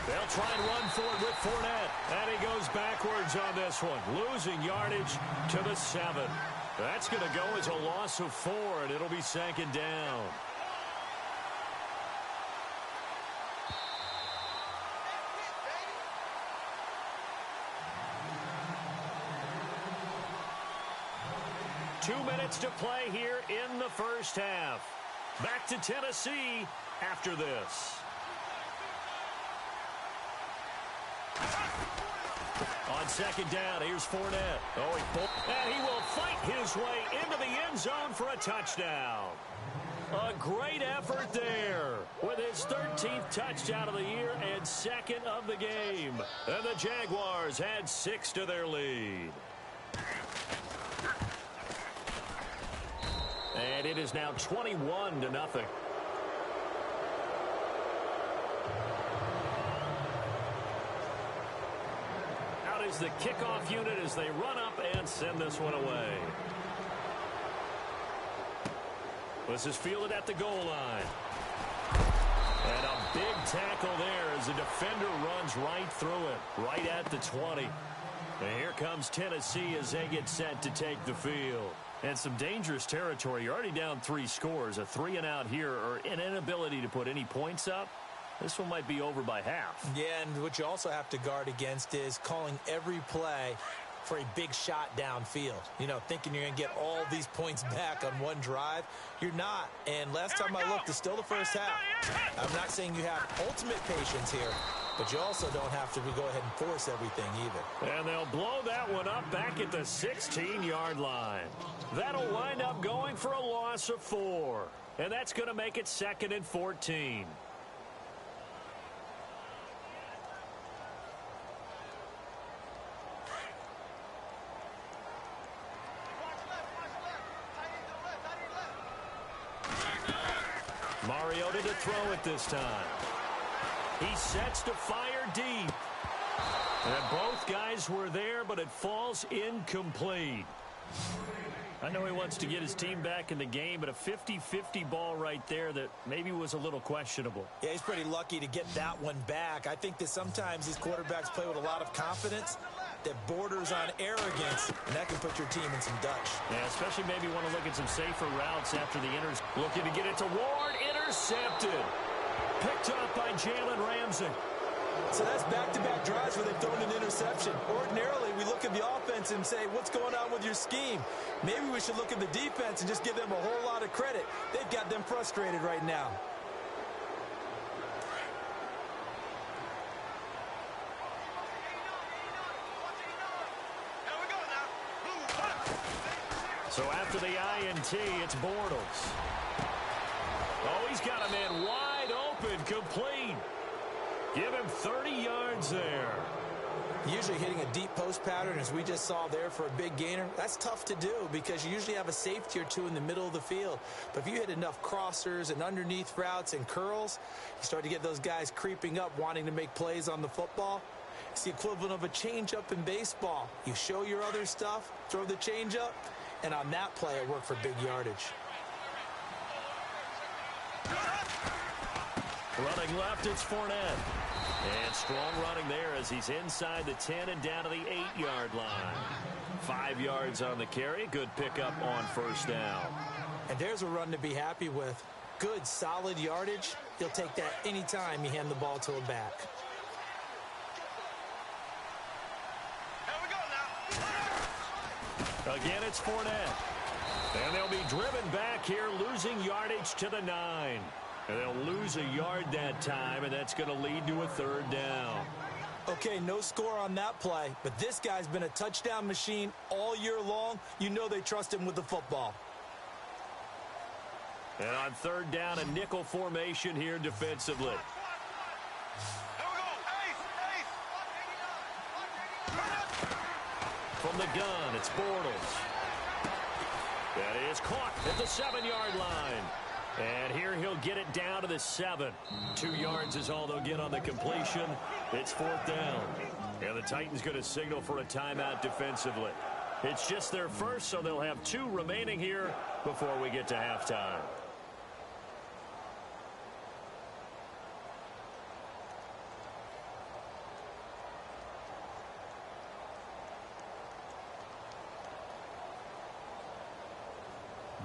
They'll try and run for it with Fournette. And he goes backwards on this one, losing yardage to the 7. That's going to go as a loss of 4, and it'll be 2nd down. Two minutes to play here in the first half. Back to Tennessee after this. On 2nd down, here's Fournette. And he will fight his way into the end zone for a touchdown. A great effort there with his 13th touchdown of the year and 2nd of the game. And the Jaguars add 6 to their lead. And it is now 21-0. Out is the kickoff unit as they run up and send this one away. This is fielded at the goal line. And a big tackle there as the defender runs right through it, right at the 20. And here comes Tennessee as they get set to take the field. And some dangerous territory. You're already down 3 scores. A 3-and-out here, or an inability to put any points up. This one might be over by half. Yeah, and what you also have to guard against is calling every play for a big shot downfield. You know, thinking you're going to get all these points back on one drive. You're not. And last time I looked, it's still the first half. I'm not saying you have ultimate patience here, but you also don't have to go ahead and force everything either. And they'll blow that one up back at the 16-yard line. That'll wind up going for a loss of 4. And that's going to make it 2nd and 14. Mariota to throw it this time. He sets to fire deep. And both guys were there, but it falls incomplete. I know he wants to get his team back in the game, but a 50-50 ball right there that maybe was a little questionable. Yeah, he's pretty lucky to get that one back. I think that sometimes these quarterbacks play with a lot of confidence that borders on arrogance, and that can put your team in some Dutch. Yeah, especially maybe want to look at some safer routes after the looking to get it to Ward. Intercepted. Picked up by Jalen Ramsey. So that's back-to-back drives where they've thrown an interception. Ordinarily, we look at the offense and say, what's going on with your scheme? Maybe we should look at the defense and just give them a whole lot of credit. They've got them frustrated right now. So after the INT, it's Bortles. Oh, he's got a man wide open, complete. Give him 30 yards there. Usually hitting a deep post pattern, as we just saw there for a big gainer, that's tough to do because you usually have a safety or two in the middle of the field. But if you hit enough crossers and underneath routes and curls, you start to get those guys creeping up, wanting to make plays on the football. It's the equivalent of a changeup in baseball. You show your other stuff, throw the changeup, and on that play, it worked for big yardage. Running left, it's Fournette. And strong running there as he's inside the 10 and down to the 8-yard line. 5 yards on the carry. Good pickup on first down. And there's a run to be happy with. Good, solid yardage. He'll take that anytime you hand the ball to a back. Again, it's Fournette. And they'll be driven back here, losing yardage to the 9. And they'll lose a yard that time, and that's going to lead to a 3rd down. Okay, no score on that play, but this guy's been a touchdown machine all year long. You know they trust him with the football. And on 3rd down, a nickel formation here defensively. From the gun, it's Bortles. That is caught at the 7-yard line. And here he'll get it down to the 7. 2 yards is all they'll get on the completion. It's 4th down. And the Titans going to signal for a timeout defensively. It's just their first, so they'll have 2 remaining here before we get to halftime.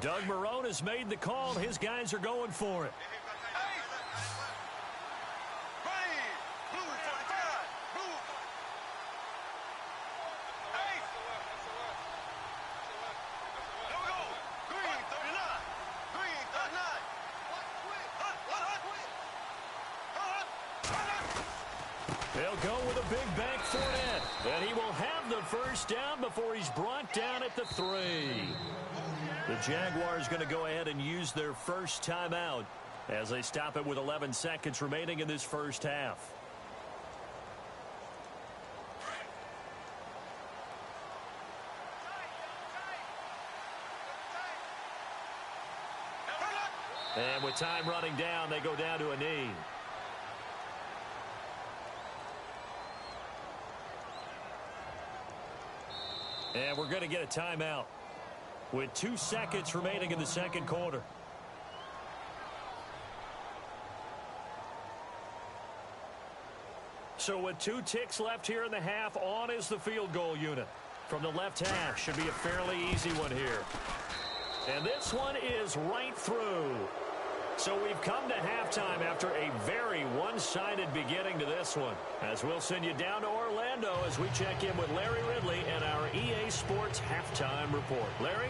Doug Marrone has made the call. His guys are going for it. They'll go with a big bank for it. And he will have the first down before he's brought down at the 3. The Jaguars going to go ahead and use their first timeout as they stop it with 11 seconds remaining in this first half. And with time running down, they go down to a knee. And we're going to get a timeout with 2 seconds remaining in the second quarter. So with 2 ticks left here in the half, on is the field goal unit. From the left half, should be a fairly easy one here. And this one is right through. So we've come to halftime after a very one-sided beginning to this one. As we'll send you down to Orlando as we check in with Larry Ridley and our EA Sports Halftime Report. Larry?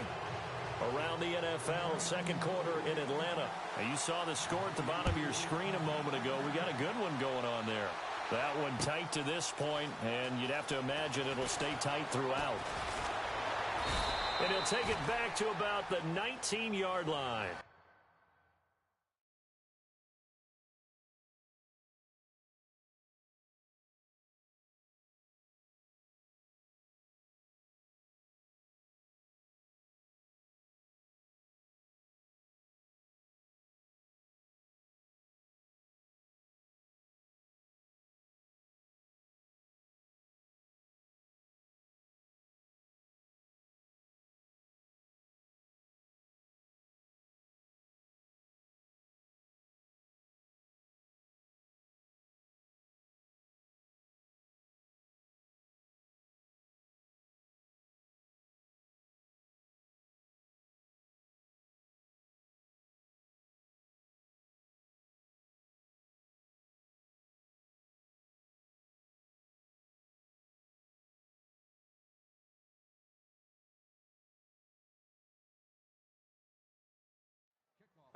Around the NFL, second quarter in Atlanta. Now you saw the score at the bottom of your screen a moment ago. We got a good one going on there. That one tight to this point, and you'd have to imagine it'll stay tight throughout. And he'll take it back to about the 19-yard line.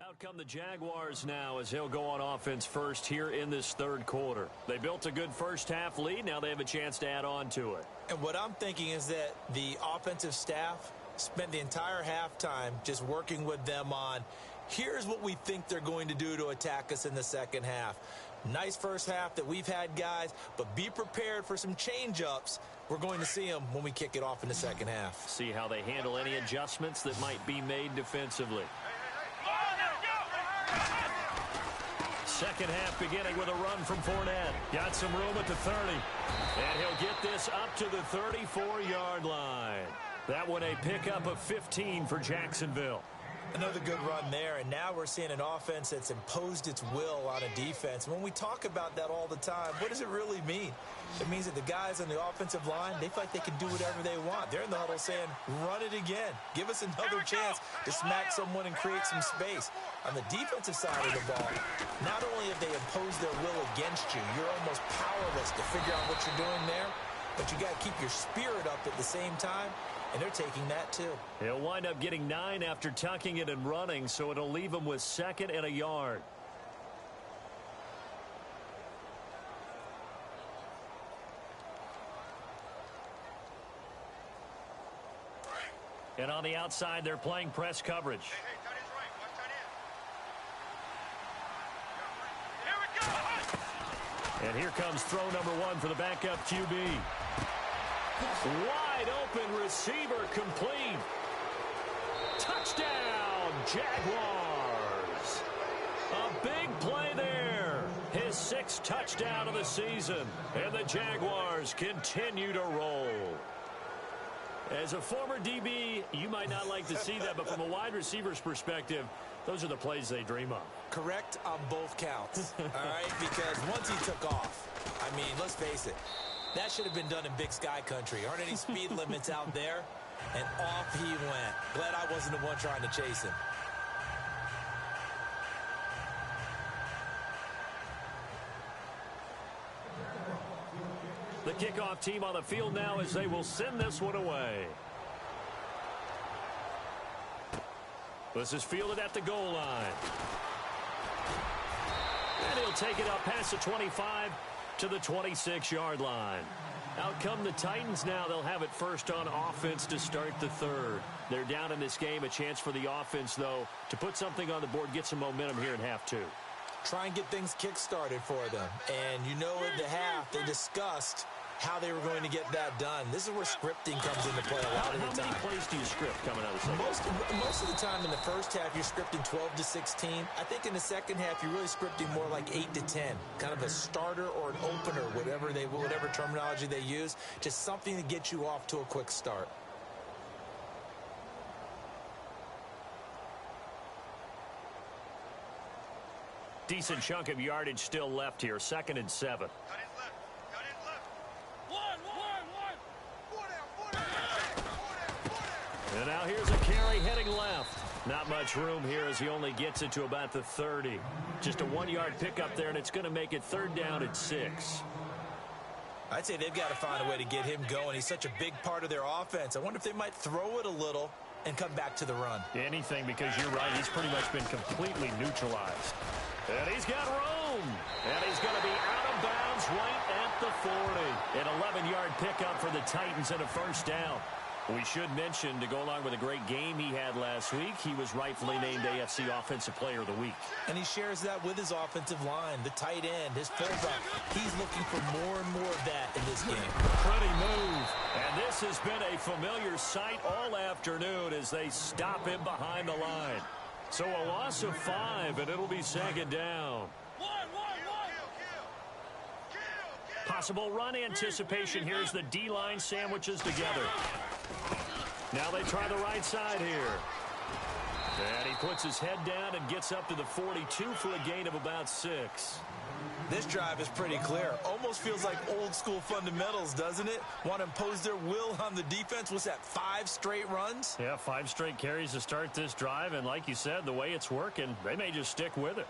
Out come the Jaguars now as they'll go on offense first here in this third quarter. They built a good first half lead. Now they have a chance to add on to it. And what I'm thinking is that the offensive staff spent the entire halftime just working with them on, here's what we think they're going to do to attack us in the second half. Nice first half that we've had, guys, but be prepared for some change-ups. We're going to see them when we kick it off in the second half. See how they handle any adjustments that might be made defensively. Second half beginning with a run from Fournette. Got some room at the 30. And he'll get this up to the 34-yard line. That one a pickup of 15 for Jacksonville. Another good run there, and now we're seeing an offense that's imposed its will on a defense. When we talk about that all the time, what does it really mean? It means that the guys on the offensive line, they feel like they can do whatever they want. They're in the huddle saying, run it again. Give us another chance to smack someone and create some space. On the defensive side of the ball, not only have they imposed their will against you, you're almost powerless to figure out what you're doing there, but you got to keep your spirit up at the same time. And they're taking that, too. He'll wind up getting 9 after tucking it and running, so it'll leave him with 2nd and a yard. And on the outside, they're playing press coverage. And here comes throw number 1 for the backup QB. Wide open receiver complete. Touchdown, Jaguars. A big play there. His 6th touchdown of the season. And the Jaguars continue to roll. As a former DB, you might not like to see that, but from a wide receiver's perspective, those are the plays they dream of. Correct on both counts, all right? Because once he took off, I mean, let's face it, that should have been done in Big Sky country. Aren't any speed limits out there? And off he went. Glad I wasn't the one trying to chase him. The kickoff team on the field now as they will send this one away. This is fielded at the goal line. And he'll take it up past the 25 to the 26-yard line. Out come the Titans now. They'll have it first on offense to start the third. They're down in this game. A chance for the offense, though, to put something on the board, get some momentum here in half two. Try and get things kick-started for them. And you know at the half, they discussed how they were going to get that done. This is where scripting comes into play a lot of the time. How many plays do you script coming out of the second? Most of the time in the first half, you're scripting 12 to 16. I think in the second half, you're really scripting more like 8 to 10. Kind of a starter or an opener, whatever terminology they use. Just something to get you off to a quick start. Decent chunk of yardage still left here. 2nd and 7. And now here's a carry heading left. Not much room here as he only gets it to about the 30. Just a 1-yard pickup there, and it's going to make it 3rd down at 6. I'd say they've got to find a way to get him going. He's such a big part of their offense. I wonder if they might throw it a little and come back to the run. Anything, because you're right. He's pretty much been completely neutralized. And he's got room. And he's going to be out of bounds right at the 40. An 11-yard pickup for the Titans and a 1st down. We should mention, to go along with a great game he had last week, he was rightfully named AFC Offensive Player of the Week. And he shares that with his offensive line, the tight end, his fullback. He's looking for more and more of that in this game. Pretty move. And this has been a familiar sight all afternoon as they stop him behind the line. So a loss of 5, and it'll be 2nd down. Possible run anticipation. Here's the D-line sandwiches together. Now they try the right side here. And he puts his head down and gets up to the 42 for a gain of about 6. This drive is pretty clear. Almost feels like old school fundamentals, doesn't it? Want to impose their will on the defense. What's that, 5 straight runs? Yeah, 5 straight carries to start this drive. And like you said, the way it's working, they may just stick with it.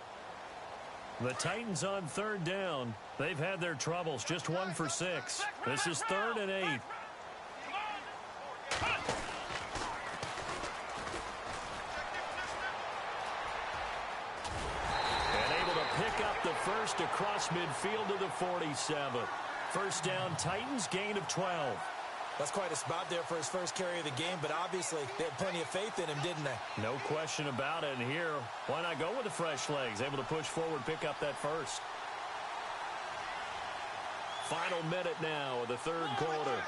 The Titans on 3rd down. They've had their troubles. Just 1 for 6. This is 3rd and 8. And able to pick up the first across midfield to the 47. 1st down, Titans, gain of 12. That's quite a spot there for his first carry of the game, but obviously they had plenty of faith in him, didn't they? No question about it. And here, why not go with the fresh legs? Able to push forward, pick up that first. Final minute now of the 3rd quarter.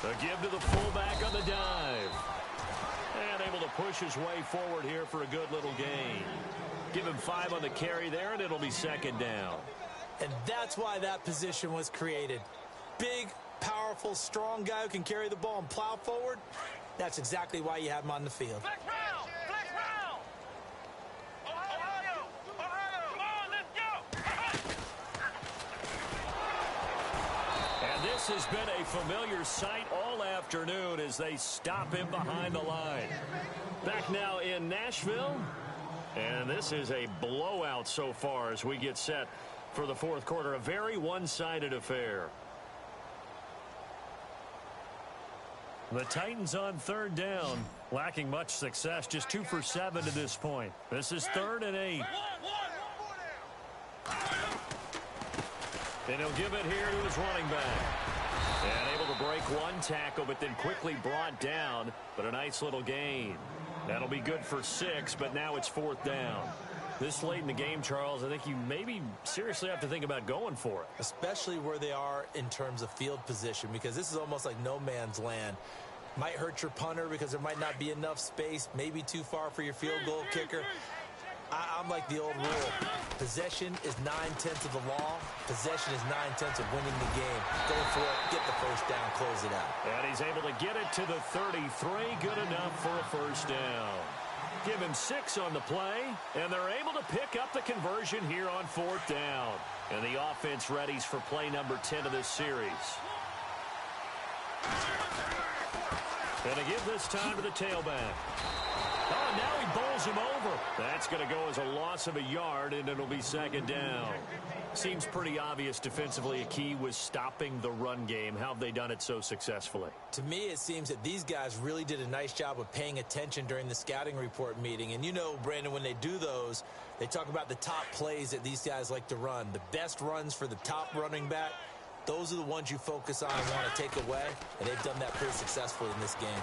A give to the fullback on the dive. And able to push his way forward here for a good little gain. Give him 5 on the carry there, and it'll be 2nd down. And that's why that position was created. Big, powerful, strong guy who can carry the ball and plow forward. That's exactly why you have him on the field. Flex round! Flex round! Ohio! Come on, let's go! And this has been a familiar sight all afternoon as they stop him behind the line. Back now in Nashville. And this is a blowout so far as we get set for the 4th quarter. A very one-sided affair. The Titans on 3rd down, lacking much success, just 2 for 7 to this point. This is 3rd and 8. And he'll give it here to his running back. And able to break 1 tackle, but then quickly brought down. But a nice little gain. That'll be good for 6, but now it's 4th down. This late in the game, Charles, I think you maybe seriously have to think about going for it. Especially where they are in terms of field position, because this is almost like no man's land. Might hurt your punter because there might not be enough space, maybe too far for your field goal kicker. I'm like the old rule. Possession is 9/10 of the law. Possession is 9/10 of winning the game. Go for it, get the first down, close it out. And he's able to get it to the 33. Good enough for a 1st down. Give him 6 on the play, and they're able to pick up the conversion here on 4th down. And the offense readies for play number 10 of this series. And to give this time to the tailback. Oh, now he bowls him over. That's going to go as a loss of a yard, and it'll be 2nd down. Seems pretty obvious defensively a key was stopping the run game. How have they done it so successfully? To me, it seems that these guys really did a nice job of paying attention during the scouting report meeting. And you know, Brandon, when they do those, they talk about the top plays that these guys like to run. The best runs for the top running back, those are the ones you focus on and want to take away. And they've done that pretty successfully in this game.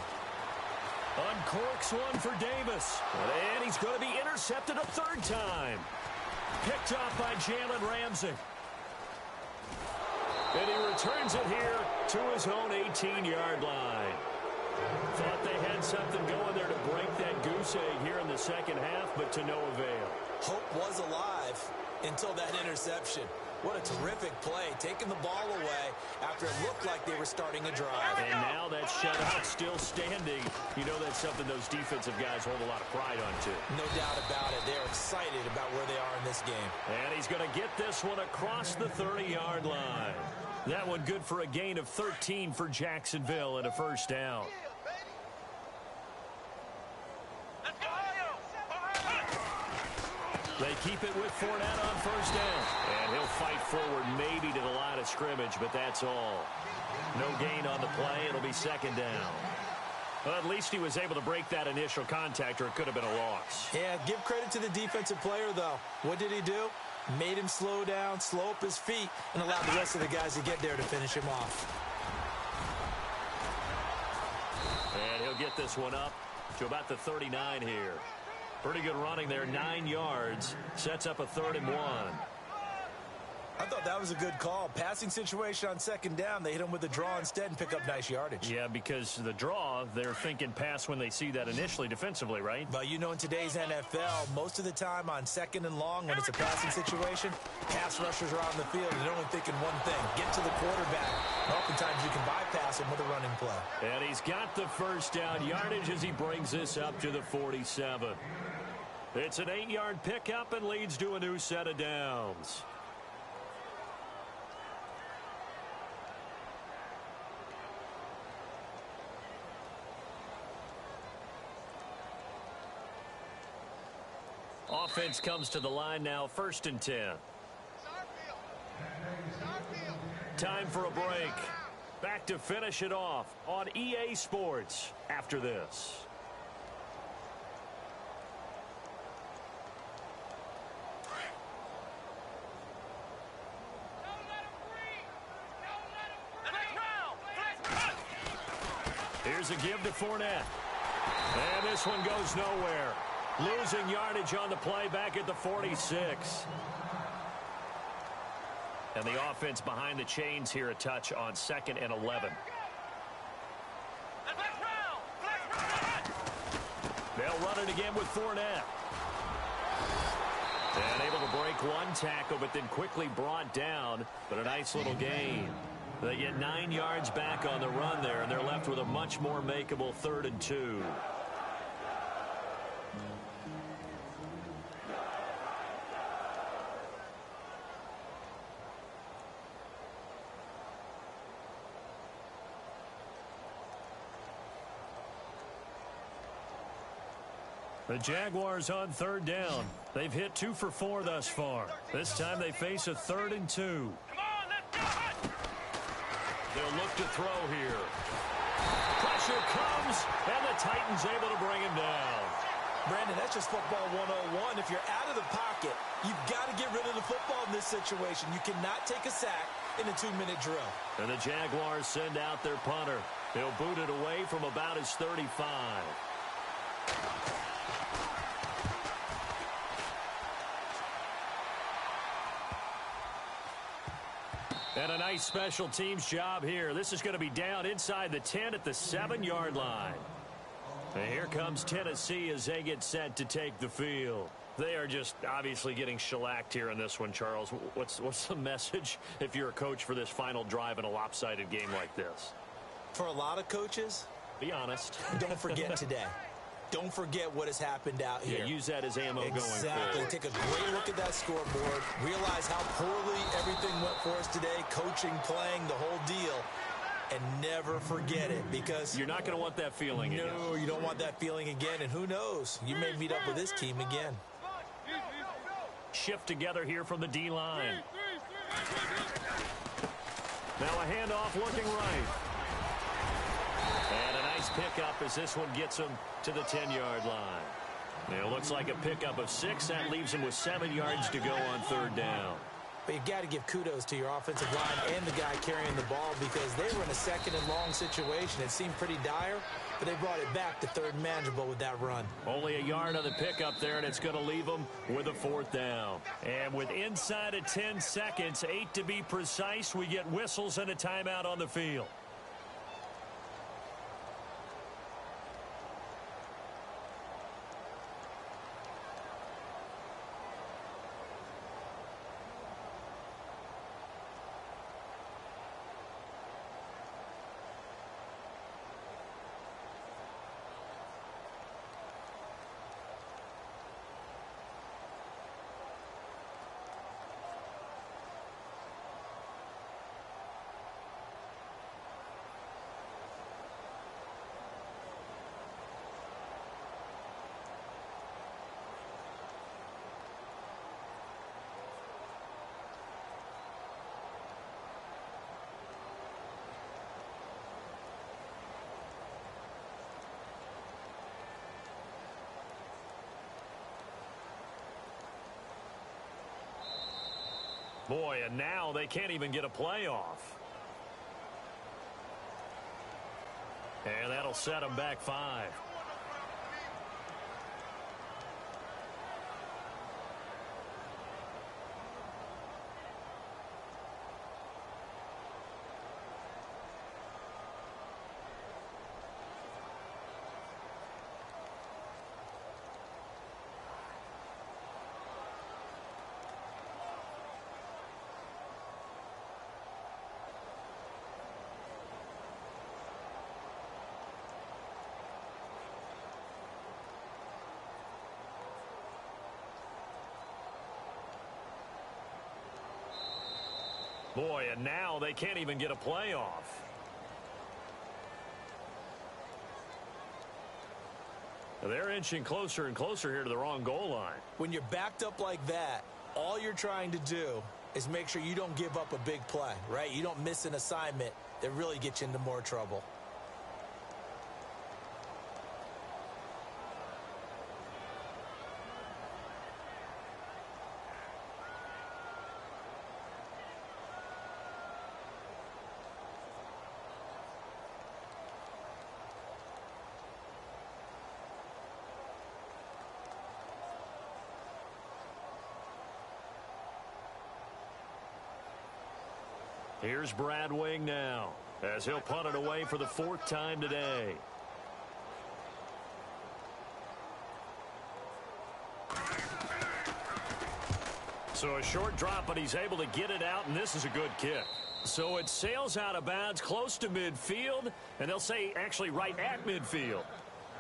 Uncorks one for Davis. And he's going to be intercepted a 3rd time. Picked off by Jalen Ramsey. And he returns it here to his own 18-yard line. Thought they had something going there to break that goose egg here in the 2nd half, but to no avail. Hope was alive until that interception. What a terrific play, taking the ball away after it looked like they were starting a drive. And now that shutout still standing. You know that's something those defensive guys hold a lot of pride on, too. No doubt about it. They're excited about where they are in this game. And he's going to get this one across the 30-yard line. That one good for a gain of 13 for Jacksonville and a 1st down. They keep it with Fournette on 1st down. And he'll fight forward maybe to the line of scrimmage, but that's all. No gain on the play. It'll be 2nd down. Well, at least he was able to break that initial contact, or it could have been a loss. Yeah, give credit to the defensive player, though. What did he do? Made him slow down, slow up his feet, and allowed the rest of the guys to get there to finish him off. And he'll get this one up to about the 39 here. Pretty good running there, 9 yards. Sets up a 3rd and 1. I thought that was a good call. Passing situation on 2nd down. They hit him with a draw instead and pick up nice yardage. Yeah, because the draw, they're thinking pass when they see that initially defensively, right? But you know, in today's NFL, most of the time on 2nd and long, when it's a passing situation, pass rushers are on the field and they're only thinking one thing, get to the quarterback. And oftentimes you can bypass him with a running play. And he's got the 1st down yardage as he brings this up to the 47. It's an 8-yard pickup and leads to a new set of downs. Offense comes to the line now, 1st and 10. Time for a break. Back to finish it off on EA Sports after this. Here's a give to Fournette. And this one goes nowhere. Losing yardage on the play back at the 46. And the offense behind the chains here a touch on 2nd and 11. They'll run it again with Fournette. And able to break one tackle, but then quickly brought down. But a nice little gain. They get 9 yards back on the run there, and they're left with a much more makeable 3rd and 2. The Jaguars on 3rd down. They've hit 2 for 4 thus far. This time they face a 3rd and 2. Come on, let's go! They'll look to throw here. Pressure comes, and the Titans able to bring him down. Brandon, that's just football 101. If you're out of the pocket, you've got to get rid of the football in this situation. You cannot take a sack in a 2-minute drill. And the Jaguars send out their punter. He'll boot it away from about his 35. And a nice special teams job here. This is going to be down inside the 10 at the 7-yard line. And here comes Tennessee as they get set to take the field. They are just obviously getting shellacked here in this one, Charles. What's the message if you're a coach for this final drive in a lopsided game like this? For a lot of coaches, be honest. don't forget today. Don't forget what has happened out here. Yeah, use that as ammo going forward. Exactly. Take a great look at that scoreboard. Realize how poorly everything went for us today. Coaching, playing, the whole deal. And never forget it, because you're not going to want that feeling again. No, you don't want that feeling again. And who knows? You may meet up with this team again. Shift together here from the D-line. Now a handoff looking right. And a nice pickup as this one gets him to the 10-yard line. It looks like a pickup of 6. That leaves him with 7 yards to go on third down. But you've got to give kudos to your offensive line and the guy carrying the ball, because they were in a second and long situation. It seemed pretty dire, but they brought it back to third and manageable with that run. Only a yard on the pickup there, and it's going to leave them with a fourth down. And with inside of 10 seconds, 8 to be precise, we get whistles and a timeout on the field. Boy, and now they can't even get a playoff. And that'll set them back 5. Boy, and now they can't even get a playoff. They're inching closer and closer here to the wrong goal line. When you're backed up like that, all you're trying to do is make sure you don't give up a big play, right? You don't miss an assignment that really gets you into more trouble. Here's Brad Wing now, as he'll punt it away for the 4th time today. So a short drop, but he's able to get it out, and this is a good kick. So it sails out of bounds close to midfield, and they'll say actually right at midfield.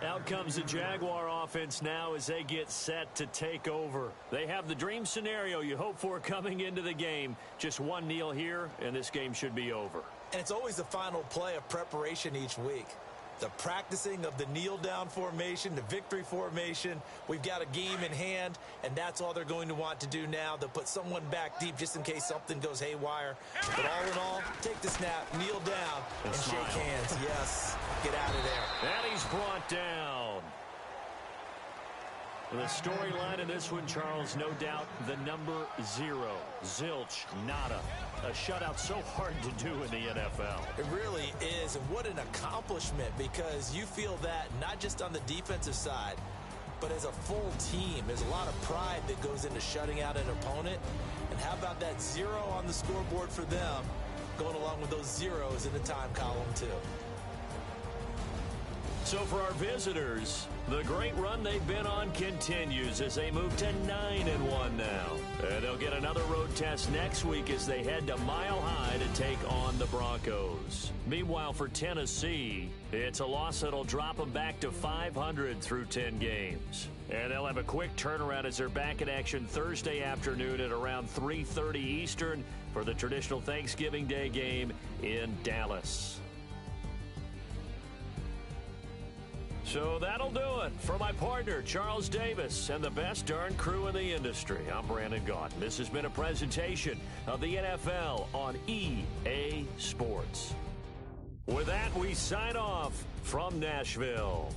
Out comes the Jaguar offense now as they get set to take over. They have the dream scenario you hope for coming into the game. Just one kneel here, and this game should be over. And it's always the final play of preparation each week. The practicing of the kneel-down formation, the victory formation. We've got a game in hand, and that's all they're going to want to do now. They'll put someone back deep just in case something goes haywire. But all in all, take the snap, kneel down, and shake hands. Yes, get out of there. And he's brought down. The storyline in this one, Charles, no doubt the number 0. Zilch, nada. A shutout so hard to do in the NFL. It really is, and what an accomplishment, because you feel that not just on the defensive side, but as a full team. There's a lot of pride that goes into shutting out an opponent. And how about that 0 on the scoreboard for them, going along with those zeros in the time column too. So So for our visitors, the great run they've been on continues as they move to 9-1 now. And they'll get another road test next week as they head to Mile High to take on the Broncos. Meanwhile, for Tennessee, it's a loss that'll drop them back to 500 through 10 games. And they'll have a quick turnaround as they're back in action Thursday afternoon at around 3:30 Eastern for the traditional Thanksgiving Day game in Dallas. So that'll do it. For my partner, Charles Davis, and the best darn crew in the industry, I'm Brandon Gaunt. This has been a presentation of the NFL on EA Sports. With that, we sign off from Nashville.